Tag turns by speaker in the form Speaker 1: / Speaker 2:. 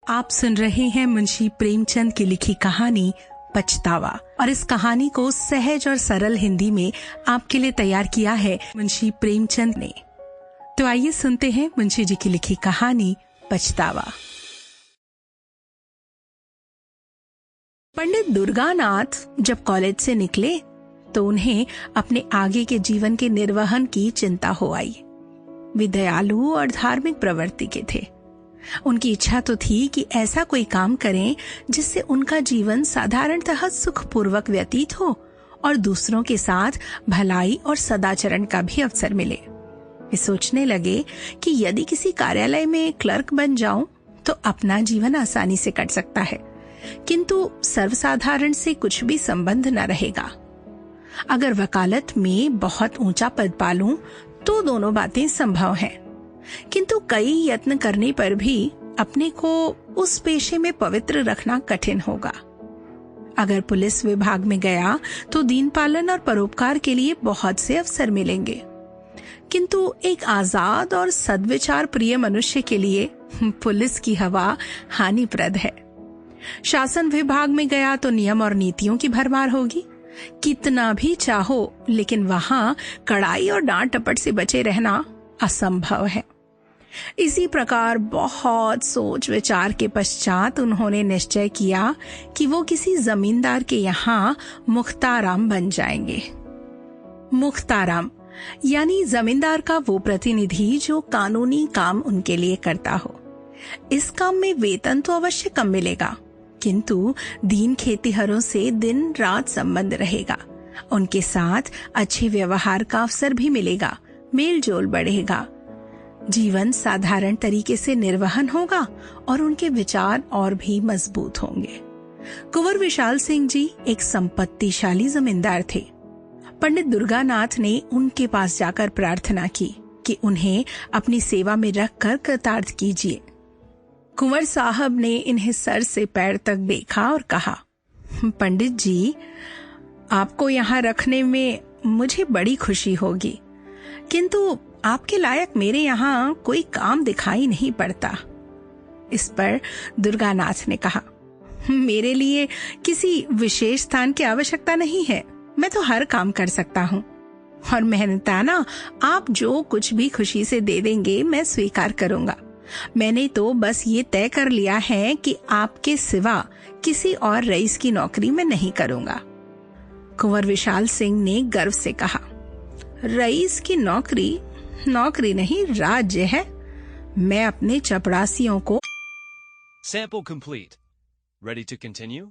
Speaker 1: आप सुन रहे हैं मुंशी प्रेमचंद की लिखी कहानी पछतावा, और इस कहानी को सहज और सरल हिंदी में आपके लिए तैयार किया है मुंशी प्रेमचंद ने। तो आइए सुनते हैं मुंशी जी की लिखी कहानी पछतावा। पंडित दुर्गानाथ जब कॉलेज से निकले तो उन्हें अपने आगे के जीवन के निर्वहन की चिंता हो आई। वे दयालु और धार्मिक प्रवृत्ति के थे। उनकी इच्छा तो थी कि ऐसा कोई काम करें जिससे उनका जीवन साधारणतः सुखपूर्वक व्यतीत हो और दूसरों के साथ भलाई और सदाचरण का भी अवसर मिले। वे सोचने लगे कि यदि किसी कार्यालय में क्लर्क बन जाऊं तो अपना जीवन आसानी से कट सकता है, किंतु सर्वसाधारण से कुछ भी संबंध न रहेगा। अगर वकालत में बहुत ऊंचा पद पालूं तो दोनों बातें संभव हैं, किंतु कई यत्न करने पर भी अपने को उस पेशे में पवित्र रखना कठिन होगा। अगर पुलिस विभाग में गया तो दीन पालन और परोपकार के लिए बहुत से अवसर मिलेंगे, किंतु एक आजाद और सद्विचार प्रिय मनुष्य के लिए पुलिस की हवा हानिप्रद है। शासन विभाग में गया तो नियम और नीतियों की भरमार होगी। कितना भी चाहो लेकिन वहां कड़ाई और डांट टपट से बचे रहना असंभव है। इसी प्रकार बहुत सोच विचार के पश्चात उन्होंने निश्चय किया कि वो किसी जमींदार के यहाँ मुख्ताराम बन जाएंगे। मुख्ताराम यानी जमींदार का वो प्रतिनिधि जो कानूनी काम उनके लिए करता हो। इस काम में वेतन तो अवश्य कम मिलेगा, किंतु दीन खेतीहरों से दिन रात संबंध रहेगा। उनके साथ अच्छे व्यवहार का अवसर भी मिलेगा, मेल जोल बढ़ेगा, जीवन साधारण तरीके से निर्वहन होगा और उनके विचार और भी मजबूत होंगे। कुंवर विशाल सिंह जी एक संपत्तिशाली जमींदार थे। पंडित दुर्गानाथ ने उनके पास जाकर प्रार्थना की कि उन्हें अपनी सेवा में रखकर कृतार्थ कीजिए। कुंवर साहब ने इन्हें सर से पैर तक देखा और कहा, पंडित जी, आपको यहाँ रखने में मुझे बड़ी खुशी होगी, किंतु आपके लायक मेरे यहाँ कोई काम दिखाई नहीं पड़ता। इस पर दुर्गानाथ ने कहा, मेरे लिए किसी विशेष स्थान की आवश्यकता नहीं है, मैं तो हर काम कर सकता हूँ, और मेहनताना आप जो कुछ भी खुशी से दे देंगे मैं स्वीकार करूँगा। मैंने तो बस ये तय कर लिया है कि आपके सिवा किसी और रईस की नौकरी मैं नहीं करूँगा। कुंवर विशाल सिंह ने गर्व से कहा, रईस की नौकरी नौकरी नहीं, राज्य है। मैं अपने चपरासियों को
Speaker 2: Sample complete. Ready to continue?